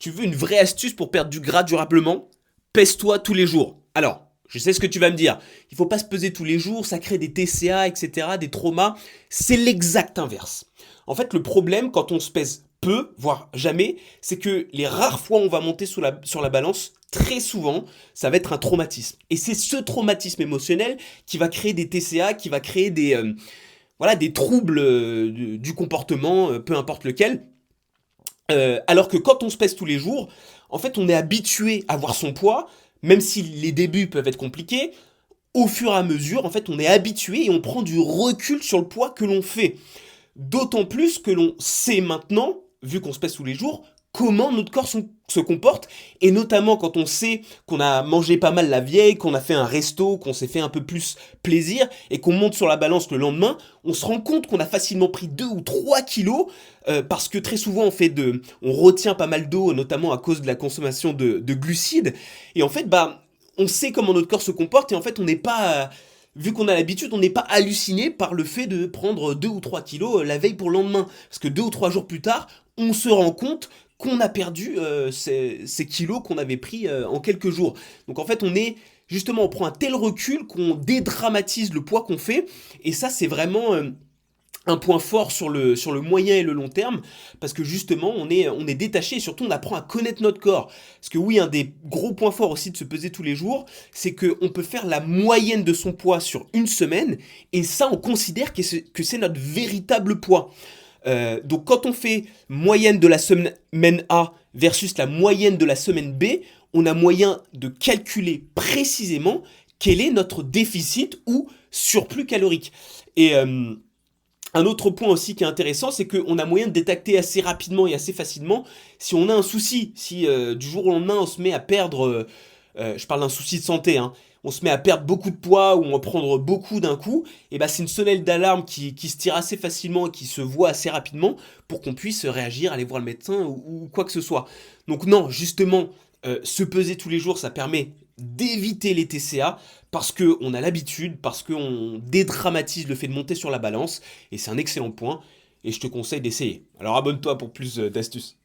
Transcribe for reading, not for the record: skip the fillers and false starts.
tu veux une vraie astuce pour perdre du gras durablement, pèse-toi tous les jours. Alors, je sais ce que tu vas me dire. Il faut pas se peser tous les jours, ça crée des TCA, etc., des traumas. C'est l'exact inverse. En fait, le problème quand on se pèse peu, voire jamais, c'est que les rares fois où on va monter sur la balance, très souvent, ça va être un traumatisme. Et c'est ce traumatisme émotionnel qui va créer des TCA, qui va créer voilà, des troubles du comportement, peu importe lequel. Alors que quand on se pèse tous les jours, en fait, on est habitué à voir son poids, même si les débuts peuvent être compliqués. Au fur et à mesure, en fait, on est habitué et on prend du recul sur le poids que l'on fait. D'autant plus que l'on sait maintenant, vu qu'on se pèse tous les jours, comment notre corps se comporte, et notamment quand on sait qu'on a mangé pas mal la vieille, qu'on a fait un resto, qu'on s'est fait un peu plus plaisir, et qu'on monte sur la balance le lendemain, on se rend compte qu'on a facilement pris 2 ou 3 kilos, parce que très souvent on retient pas mal d'eau, notamment à cause de la consommation de glucides, et en fait, bah, on sait comment notre corps se comporte, et en fait, on n'est pas vu qu'on a l'habitude, on n'est pas halluciné par le fait de prendre 2 ou 3 kilos la veille pour le lendemain. Parce que 2 ou 3 jours plus tard, on se rend compte qu'on a perdu ces kilos qu'on avait pris en quelques jours. Donc en fait, justement, on prend un tel recul qu'on dédramatise le poids qu'on fait. Et ça, c'est vraiment un point fort sur le moyen et le long terme, parce que justement on est détaché et surtout on apprend à connaître notre corps. Parce que oui, un des gros points forts aussi de se peser tous les jours, c'est qu'on peut faire la moyenne de son poids sur une semaine, et ça on considère que c'est notre véritable poids. Donc quand on fait moyenne de la semaine A versus la moyenne de la semaine B, on a moyen de calculer précisément quel est notre déficit ou surplus calorique. Et un autre point aussi qui est intéressant, c'est qu'on a moyen de détecter assez rapidement et assez facilement si on a un souci, si du jour au lendemain on se met à perdre, je parle d'un souci de santé, hein, on se met à perdre beaucoup de poids ou à prendre beaucoup d'un coup, et ben c'est une sonnette d'alarme qui se tire assez facilement et qui se voit assez rapidement pour qu'on puisse réagir, aller voir le médecin ou quoi que ce soit. Donc non, justement, se peser tous les jours, ça permet d'éviter les TCA parce qu'on a l'habitude, parce qu'on dédramatise le fait de monter sur la balance, et c'est un excellent point, et je te conseille d'essayer. Alors abonne-toi pour plus d'astuces.